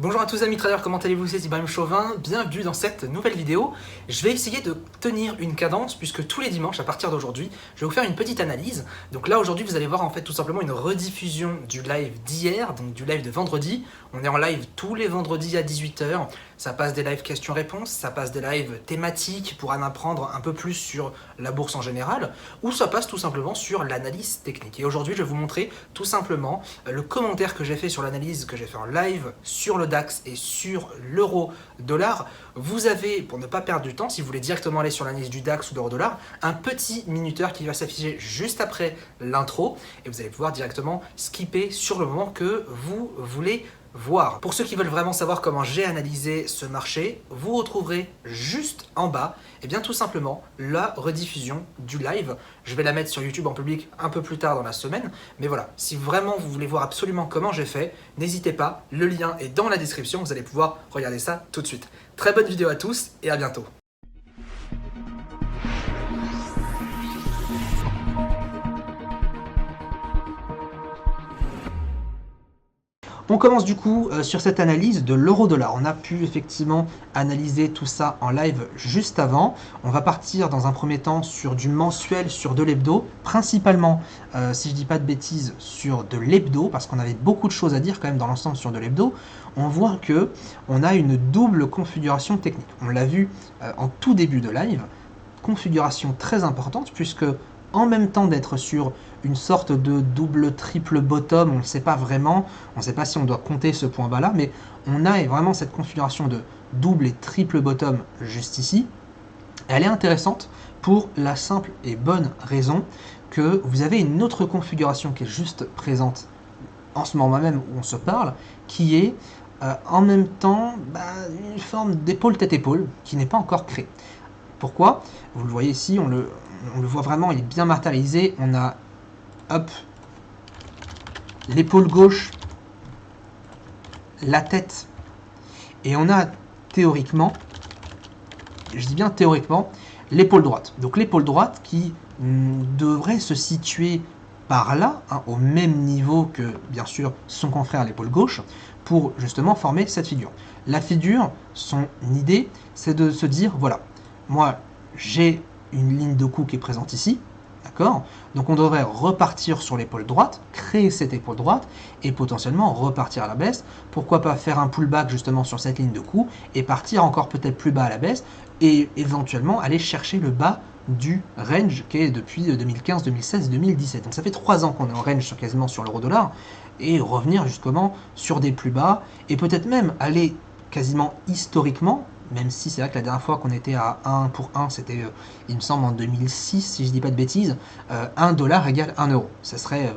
Bonjour à tous amis traders, comment allez-vous? C'est Ibrahim Chauvin, bienvenue dans cette nouvelle vidéo. Je vais essayer de tenir une cadence puisque tous les dimanches à partir d'aujourd'hui, je vais vous faire une petite analyse. Donc là aujourd'hui vous allez voir en fait tout simplement une rediffusion du live d'hier, donc du live de vendredi. On est en live tous les vendredis à 18 h. Ça passe des lives questions-réponses, ça passe des lives thématiques pour en apprendre un peu plus sur la bourse en général, ou ça passe tout simplement sur l'analyse technique. Et aujourd'hui je vais vous montrer tout simplement le commentaire que j'ai fait sur l'analyse que j'ai fait en live sur le DAX et sur l'euro-dollar. Vous avez, pour ne pas perdre du temps, si vous voulez directement aller sur l'analyse du DAX ou de l'euro-dollar, un petit minuteur qui va s'afficher juste après l'intro et vous allez pouvoir directement skipper sur le moment que vous voulez voir. Pour ceux qui veulent vraiment savoir comment j'ai analysé ce marché, vous retrouverez juste en bas, et bien tout simplement, la rediffusion du live. Je vais la mettre sur YouTube en public un peu plus tard dans la semaine, mais voilà, si vraiment vous voulez voir absolument comment j'ai fait, n'hésitez pas, le lien est dans la description, vous allez pouvoir regarder ça tout de suite. Très bonne vidéo à tous et à bientôt. On commence du coup sur cette analyse de l'euro-dollar. On a pu effectivement analyser tout ça en live juste avant. On va partir dans un premier temps sur du mensuel, sur de l'hebdo, principalement, si je dis pas de bêtises, sur de l'hebdo, parce qu'on avait beaucoup de choses à dire quand même dans l'ensemble sur de l'hebdo. On voit que on a une double configuration technique. On l'a vu en tout début de live, configuration très importante puisque en même temps d'être sur une sorte de double triple bottom, on ne sait pas vraiment, on ne sait pas si on doit compter ce point bas là, mais on a vraiment cette configuration de double et triple bottom juste ici. Elle est intéressante pour la simple et bonne raison que vous avez une autre configuration qui est juste présente en ce moment même où on se parle, qui est en même temps une forme d'épaule tête-épaule qui n'est pas encore créée. Pourquoi? Vous le voyez ici, on le voit vraiment, il est bien matérialisé. On a, hop, l'épaule gauche, la tête, et on a théoriquement, je dis bien théoriquement, l'épaule droite. Donc l'épaule droite qui devrait se situer par là, au même niveau que, bien sûr, son confrère l'épaule gauche, pour justement former cette figure. La figure, son idée, c'est de se dire, voilà, moi, j'ai une ligne de coup qui est présente ici, d'accord? Donc on devrait repartir sur l'épaule droite, créer cette épaule droite, et potentiellement repartir à la baisse. Pourquoi pas faire un pullback justement sur cette ligne de coup, et partir encore peut-être plus bas à la baisse, et éventuellement aller chercher le bas du range qui est depuis 2015, 2016, 2017. Donc ça fait 3 ans qu'on est en range quasiment sur l'euro-dollar, et revenir justement sur des plus bas, et peut-être même aller quasiment historiquement, même si c'est vrai que la dernière fois qu'on était à 1 pour 1, c'était, il me semble, en 2006, si je dis pas de bêtises, 1 dollar égale 1 euro. Ça serait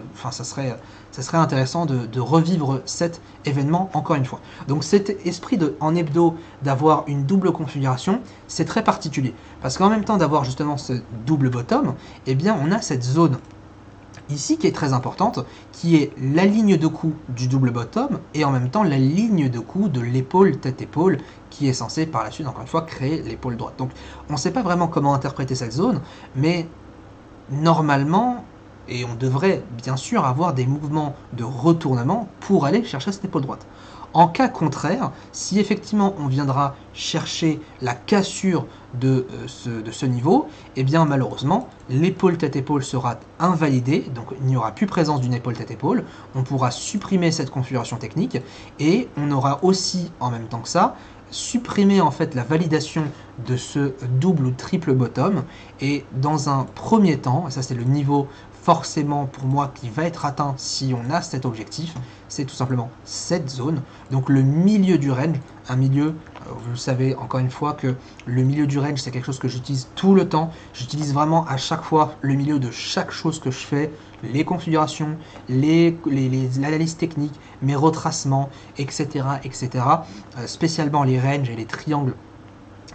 intéressant de revivre cet événement encore une fois. Donc cet esprit en hebdo d'avoir une double configuration, c'est très particulier. Parce qu'en même temps d'avoir justement ce double bottom, eh bien on a cette zone ici qui est très importante, qui est la ligne de coup du double bottom et en même temps la ligne de coup de l'épaule tête-épaule qui est censée par la suite, encore une fois, créer l'épaule droite. Donc on ne sait pas vraiment comment interpréter cette zone, mais normalement, et on devrait bien sûr avoir des mouvements de retournement pour aller chercher cette épaule droite. En cas contraire, si effectivement on viendra chercher la cassure de ce niveau, eh bien malheureusement, l'épaule tête-épaule sera invalidée, donc il n'y aura plus présence d'une épaule tête-épaule, on pourra supprimer cette configuration technique, et on aura aussi, en même temps que ça, supprimer en fait la validation de ce double ou triple bottom, et dans un premier temps, et ça c'est le niveau forcément pour moi qui va être atteint si on a cet objectif, c'est tout simplement cette zone, donc le milieu du range, un milieu, vous savez encore une fois que le milieu du range c'est quelque chose que j'utilise tout le temps, j'utilise vraiment à chaque fois le milieu de chaque chose que je fais, les configurations, l'analyse technique, mes retracements, etc. etc. Spécialement les ranges et les triangles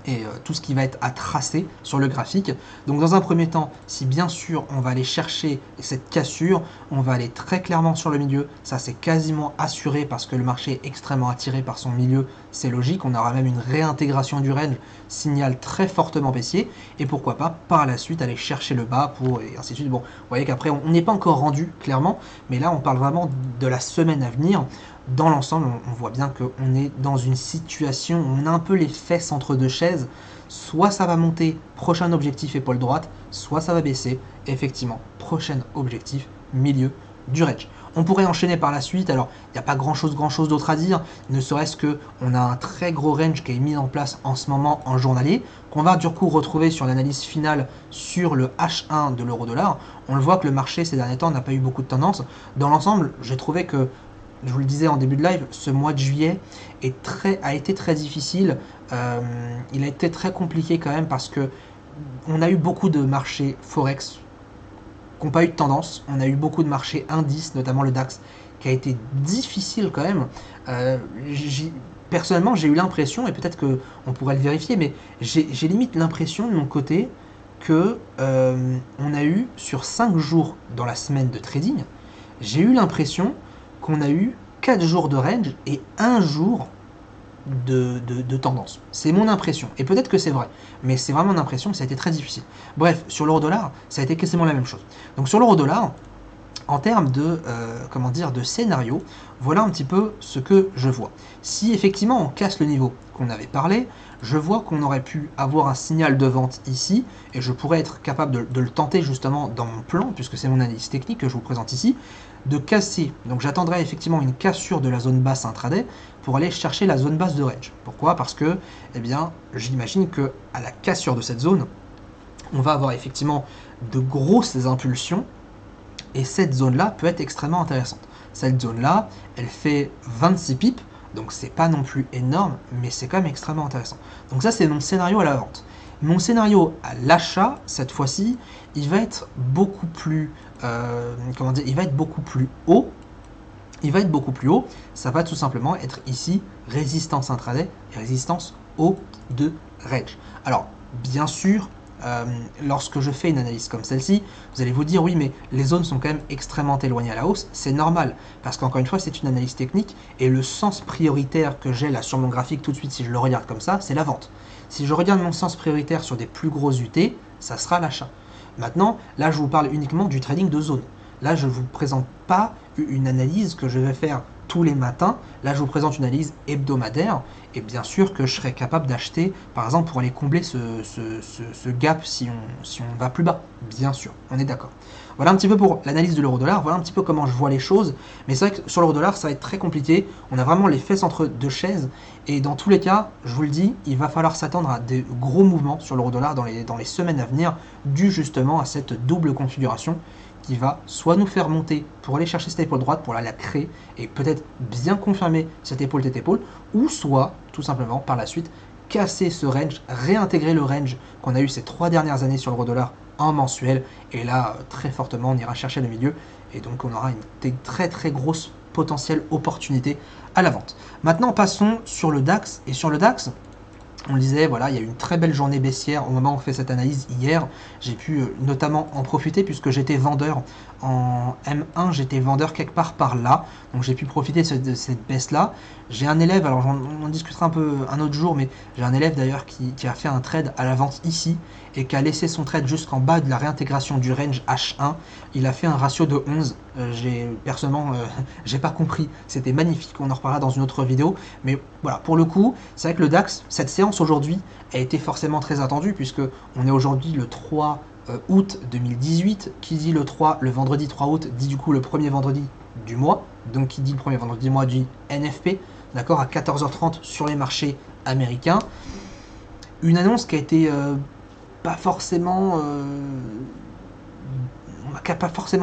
et tout ce qui va être à tracer sur le graphique. Donc dans un premier temps, si bien sûr on va aller chercher cette cassure, on va aller très clairement sur le milieu, ça c'est quasiment assuré parce que le marché est extrêmement attiré par son milieu, c'est logique, on aura même une réintégration du range, signal très fortement baissier, et pourquoi pas par la suite aller chercher le bas pour et ainsi de suite. Bon, vous voyez qu'après on n'est pas encore rendu clairement, mais là on parle vraiment de la semaine à venir. dans l'ensemble, on voit bien qu'on est dans une situation où on a un peu les fesses entre deux chaises. Soit ça va monter, prochain objectif épaule droite, soit ça va baisser, effectivement, prochain objectif, milieu du range. On pourrait enchaîner par la suite, alors il n'y a pas grand chose d'autre à dire, ne serait-ce que on a un très gros range qui est mis en place en ce moment en journalier, qu'on va du coup retrouver sur l'analyse finale sur le H1 de l'euro-dollar. On le voit que le marché ces derniers temps n'a pas eu beaucoup de tendance. Dans l'ensemble, j'ai trouvé que, je vous le disais en début de live, ce mois de juillet a été très difficile. Il a été très compliqué quand même parce que on a eu beaucoup de marchés Forex qui n'ont pas eu de tendance. On a eu beaucoup de marchés indices, notamment le DAX, qui a été difficile quand même. Personnellement, j'ai eu l'impression, et peut-être qu'on pourrait le vérifier, mais j'ai limite l'impression de mon côté que on a eu, sur 5 jours dans la semaine de trading, j'ai eu l'impression qu'on a eu 4 jours de range et 1 jour de tendance. C'est mon impression. Et peut-être que c'est vrai, mais c'est vraiment mon impression que ça a été très difficile. Bref, sur l'euro-dollar, ça a été quasiment la même chose. Donc sur l'euro-dollar, en termes de, de scénario, voilà un petit peu ce que je vois. Si effectivement on casse le niveau qu'on avait parlé, je vois qu'on aurait pu avoir un signal de vente ici, et je pourrais être capable de le tenter justement dans mon plan, puisque c'est mon analyse technique que je vous présente ici, de casser. Donc j'attendrai effectivement une cassure de la zone basse intraday pour aller chercher la zone basse de range. Pourquoi? Parce que, eh bien, j'imagine que à la cassure de cette zone, on va avoir effectivement de grosses impulsions, et cette zone-là peut être extrêmement intéressante. Cette zone-là, elle fait 26 pips, donc c'est pas non plus énorme, mais c'est quand même extrêmement intéressant. Donc ça, c'est mon scénario à la vente. Mon scénario à l'achat, cette fois-ci, il va être beaucoup plus, il va être beaucoup plus haut. Il va être beaucoup plus haut. Ça va tout simplement être ici résistance intraday et résistance haut de range. Alors, bien sûr, lorsque je fais une analyse comme celle-ci, vous allez vous dire oui, mais les zones sont quand même extrêmement éloignées à la hausse. C'est normal, parce qu'encore une fois, c'est une analyse technique et le sens prioritaire que j'ai là sur mon graphique tout de suite, si je le regarde comme ça, c'est la vente. Si je regarde mon sens prioritaire sur des plus grosses UT, ça sera l'achat. Maintenant, là, je vous parle uniquement du trading de zone. Là, je ne vous présente pas une analyse que je vais faire tous les matins. Là, je vous présente une analyse hebdomadaire. Et bien sûr que je serai capable d'acheter, par exemple, pour aller combler ce gap si on va plus bas. Bien sûr, on est d'accord. Voilà un petit peu pour l'analyse de l'euro-dollar. Voilà un petit peu comment je vois les choses. Mais c'est vrai que sur l'euro-dollar, ça va être très compliqué. On a vraiment les fesses entre deux chaises. Et dans tous les cas, je vous le dis, il va falloir s'attendre à des gros mouvements sur l'euro-dollar dans les semaines à venir, dû justement à cette double configuration qui va soit nous faire monter pour aller chercher cette épaule droite, pour aller la créer et peut-être bien confirmer cette épaule tête épaule, ou soit tout simplement par la suite casser ce range, réintégrer le range qu'on a eu ces 3 dernières années sur l'euro-dollar en mensuel, et là très fortement on ira chercher le milieu, et donc on aura une très très grosse potentielle opportunité à la vente. Maintenant passons sur le DAX, et sur le DAX, on le disait, voilà, il y a eu une très belle journée baissière au moment où on fait cette analyse hier. J'ai pu notamment en profiter puisque j'étais vendeur en M1, j'étais vendeur quelque part par là. Donc j'ai pu profiter de cette baisse-là. J'ai un élève, alors on discutera un peu un autre jour, mais j'ai un élève d'ailleurs qui a fait un trade à la vente ici et qui a laissé son trade jusqu'en bas de la réintégration du range H1. Il a fait un ratio de 11. Personnellement, j'ai pas compris. C'était magnifique. On en reparlera dans une autre vidéo. Mais voilà, pour le coup, c'est vrai que le DAX, cette séance aujourd'hui, a été forcément très attendue puisque on est aujourd'hui le 3 août 2018. Qui dit le vendredi 3 août, dit du coup le premier vendredi du mois. Donc qui dit le premier vendredi du mois dit NFP. D'accord, à 14h30 sur les marchés américains. Une annonce qui a été pas forcément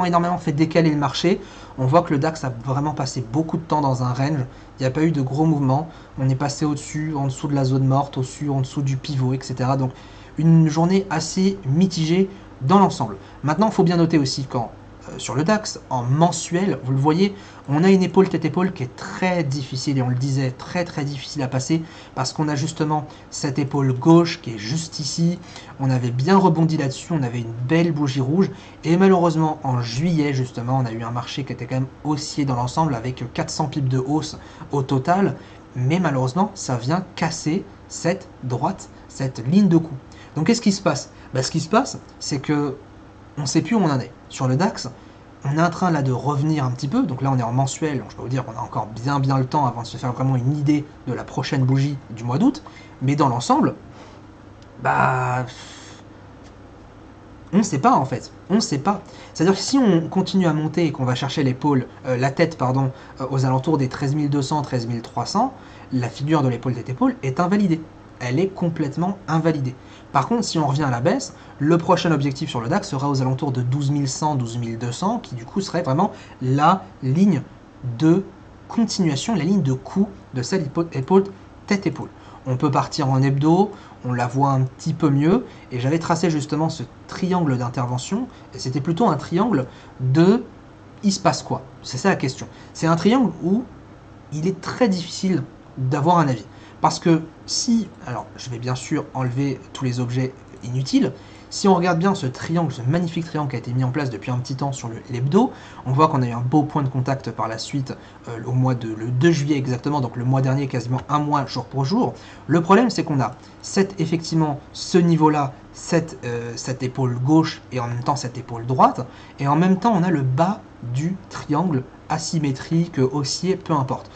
énormément fait décaler le marché. On voit que le DAX a vraiment passé beaucoup de temps dans un range. Il n'y a pas eu de gros mouvements. On est passé au-dessus, en dessous de la zone morte, au-dessus, en dessous du pivot, etc. Donc une journée assez mitigée dans l'ensemble. Maintenant, il faut bien noter aussi quand sur le DAX, en mensuel, vous le voyez, on a une épaule tête-épaule qui est très difficile, et on le disait, très très difficile à passer, parce qu'on a justement cette épaule gauche qui est juste ici. On avait bien rebondi là-dessus, on avait une belle bougie rouge, et malheureusement en juillet justement, on a eu un marché qui était quand même haussier dans l'ensemble, avec 400 pips de hausse au total, mais malheureusement ça vient casser cette droite, cette ligne de coup. Donc qu'est-ce qui se passe? Ce qui se passe, c'est que on ne sait plus où on en est. Sur le DAX, On est en train là de revenir un petit peu, donc là on est en mensuel, donc je peux vous dire qu'on a encore bien le temps avant de se faire vraiment une idée de la prochaine bougie du mois d'août, mais dans l'ensemble, bah... on ne sait pas en fait, on ne sait pas. C'est-à-dire que si on continue à monter et qu'on va chercher l'épaule, la tête pardon, aux alentours des 13 200, 13 300, la figure de l'épaule tête épaule est invalidée. Elle est complètement invalidée. Par contre, si on revient à la baisse, le prochain objectif sur le DAX sera aux alentours de 12 100, 12 200, qui du coup serait vraiment la ligne de continuation, la ligne de coup de cette épaule tête épaule. On peut partir en hebdo, on la voit un petit peu mieux, et j'avais tracé justement ce triangle d'intervention, et c'était plutôt un triangle de il se passe quoi? C'est ça la question. C'est un triangle où il est très difficile d'avoir un avis. Parce que si, alors je vais bien sûr enlever tous les objets inutiles, si on regarde bien ce triangle, ce magnifique triangle qui a été mis en place depuis un petit temps sur l'hebdo, on voit qu'on a eu un beau point de contact par la suite le 2 juillet exactement, donc le mois dernier, quasiment un mois jour pour jour. Le problème c'est qu'on a effectivement ce niveau-là, cette épaule gauche et en même temps cette épaule droite, et en même temps on a le bas du triangle asymétrique, haussier, peu importe.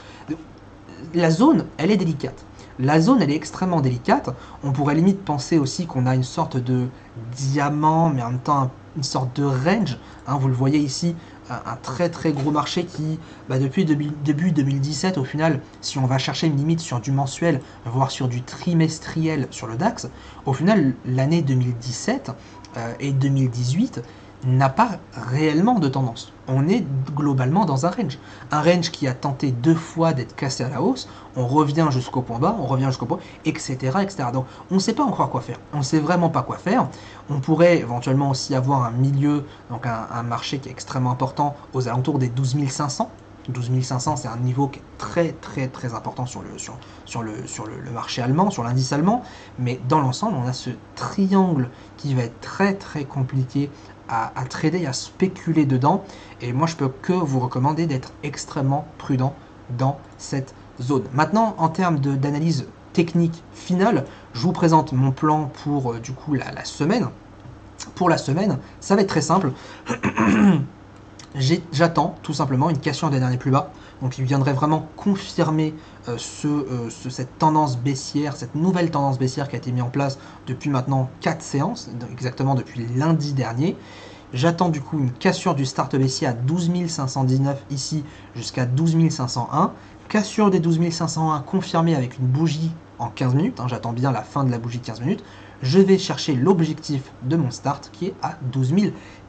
La zone, elle est délicate. La zone, elle est extrêmement délicate. On pourrait limite penser aussi qu'on a une sorte de diamant, mais en même temps une sorte de range. Hein, vous le voyez ici, un très très gros marché qui, depuis début 2017, au final, si on va chercher une limite sur du mensuel, voire sur du trimestriel sur le DAX, au final, l'année 2017 et 2018 n'a pas réellement de tendance. On est globalement dans un range qui a tenté 2 fois d'être cassé à la hausse, on revient jusqu'au point bas, on revient jusqu'au point, etc., etc. Donc on ne sait pas encore quoi faire, on ne sait vraiment pas quoi faire. On pourrait éventuellement aussi avoir un milieu, donc un marché qui est extrêmement important aux alentours des 12 500. 12 500, c'est un niveau qui est très très très important sur le marché allemand, sur l'indice allemand, mais dans l'ensemble, on a ce triangle qui va être très très compliqué à trader, à spéculer dedans, et moi je peux que vous recommander d'être extrêmement prudent dans cette zone. Maintenant, en termes d'analyse technique finale, je vous présente mon plan pour du coup la semaine. Pour la semaine, ça va être très simple. J'attends tout simplement une cassure des derniers plus bas, donc il viendrait vraiment confirmer cette tendance baissière, cette nouvelle tendance baissière qui a été mise en place depuis maintenant 4 séances, exactement depuis lundi dernier. J'attends du coup une cassure du start baissier à 12 519 ici jusqu'à 12 501. Cassure des 12 501 confirmée avec une bougie en 15 minutes, hein, j'attends bien la fin de la bougie de 15 minutes. Je vais chercher l'objectif de mon start qui est à 12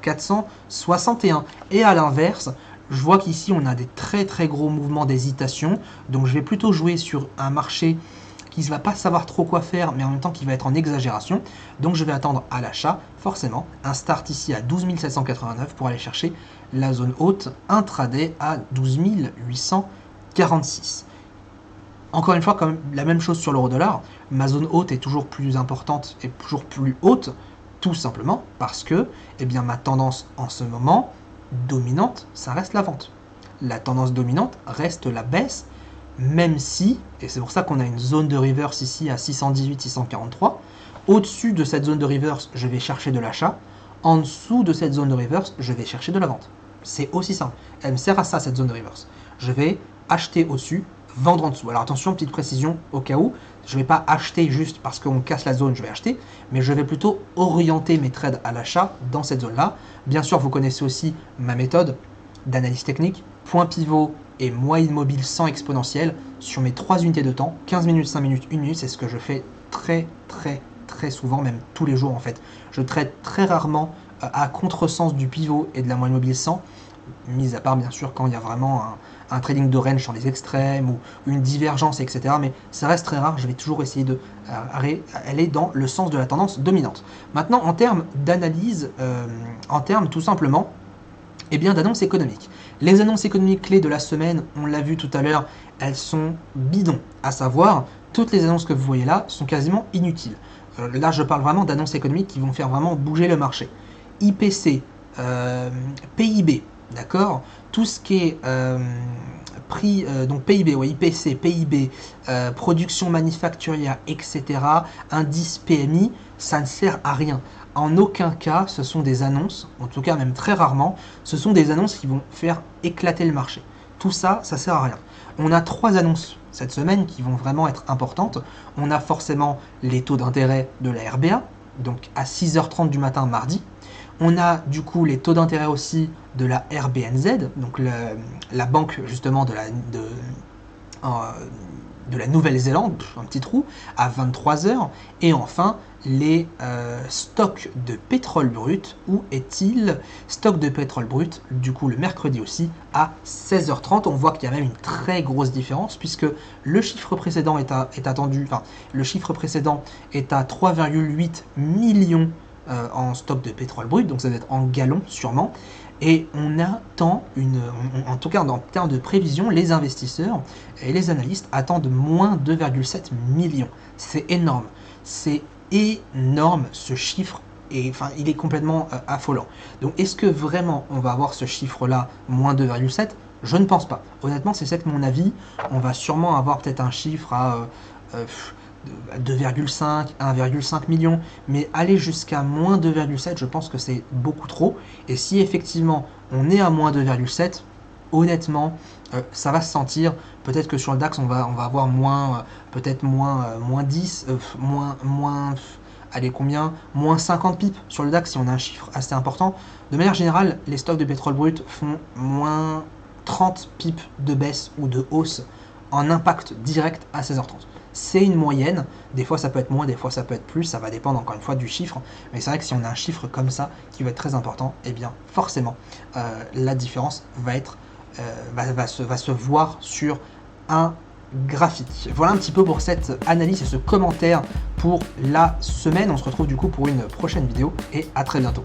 461. Et à l'inverse, je vois qu'ici on a des très très gros mouvements d'hésitation, donc je vais plutôt jouer sur un marché qui ne va pas savoir trop quoi faire, mais en même temps qui va être en exagération. Donc je vais attendre à l'achat, forcément, un start ici à 12 789 pour aller chercher la zone haute intraday à 12 846. Encore une fois, comme la même chose sur l'euro-dollar, ma zone haute est toujours plus importante et toujours plus haute, tout simplement parce que ma tendance en ce moment dominante, ça reste la vente. La tendance dominante reste la baisse, même si, et c'est pour ça qu'on a une zone de reverse ici à 618-643, au-dessus de cette zone de reverse, je vais chercher de l'achat, en dessous de cette zone de reverse, je vais chercher de la vente. C'est aussi simple. Elle me sert à ça, cette zone de reverse. Je vais acheter au-dessus, vendre en dessous. Alors attention, petite précision au cas où, je ne vais pas acheter juste parce qu'on casse la zone, je vais acheter, mais je vais plutôt orienter mes trades à l'achat dans cette zone-là. Bien sûr, vous connaissez aussi ma méthode d'analyse technique, point pivot et moyenne mobile sans exponentielle sur mes 3 unités de temps, 15 minutes, 5 minutes, 1 minute, c'est ce que je fais très très très souvent, même tous les jours en fait. Je trade très rarement à contresens du pivot et de la moyenne mobile 100, mis à part bien sûr quand il y a vraiment un trading de range sur les extrêmes ou une divergence, etc. Mais ça reste très rare, je vais toujours essayer de aller dans le sens de la tendance dominante. Maintenant, en termes d'analyse, en termes tout simplement d'annonces économiques. Les annonces économiques clés de la semaine, on l'a vu tout à l'heure, elles sont bidons. À savoir, toutes les annonces que vous voyez là sont quasiment inutiles. Là, je parle vraiment d'annonces économiques qui vont faire vraiment bouger le marché. IPC, PIB, d'accord? Tout ce qui est prix, donc PIB, ouais, IPC, PIB, production manufacturière, etc., indice PMI, ça ne sert à rien. en aucun cas ce sont des annonces, en tout cas même très rarement, ce sont des annonces qui vont faire éclater le marché. Tout ça, ça sert à rien. On a 3 annonces cette semaine qui vont vraiment être importantes. On a forcément les taux d'intérêt de la RBA, donc à 6h30 du matin mardi. On a du coup les taux d'intérêt aussi de la RBNZ, donc la banque justement de la Nouvelle-Zélande, un petit trou, à 23h. Et enfin, les stocks de pétrole brut. Où est-il? Stock de pétrole brut, du coup le mercredi aussi, à 16h30. On voit qu'il y a même une très grosse différence, puisque le chiffre précédent est attendu, enfin, le chiffre précédent est à 3,8 millions en stock de pétrole brut, donc ça va être en gallons sûrement. Et on attend en tout cas en termes de prévision, les investisseurs et les analystes attendent moins 2,7 millions. C'est énorme. C'est énorme ce chiffre. Et enfin, il est complètement affolant. Donc est-ce que vraiment on va avoir ce chiffre-là, moins 2,7? Je ne pense pas. Honnêtement, c'est mon avis. On va sûrement avoir peut-être un chiffre à 2,5, 1,5 million, mais aller jusqu'à moins 2,7, je pense que c'est beaucoup trop. Et si effectivement on est à moins 2,7, honnêtement, ça va se sentir. Peut-être que sur le DAX, on va avoir peut-être moins 10, allez combien, moins 50 pips sur le DAX si on a un chiffre assez important. De manière générale, les stocks de pétrole brut font moins 30 pips de baisse ou de hausse en impact direct à 16h30. C'est une moyenne, des fois ça peut être moins, des fois ça peut être plus, ça va dépendre encore une fois du chiffre, mais c'est vrai que si on a un chiffre comme ça qui va être très important, eh bien forcément la différence va se voir sur un graphique. Voilà un petit peu pour cette analyse et ce commentaire pour la semaine. On se retrouve du coup pour une prochaine vidéo et à très bientôt.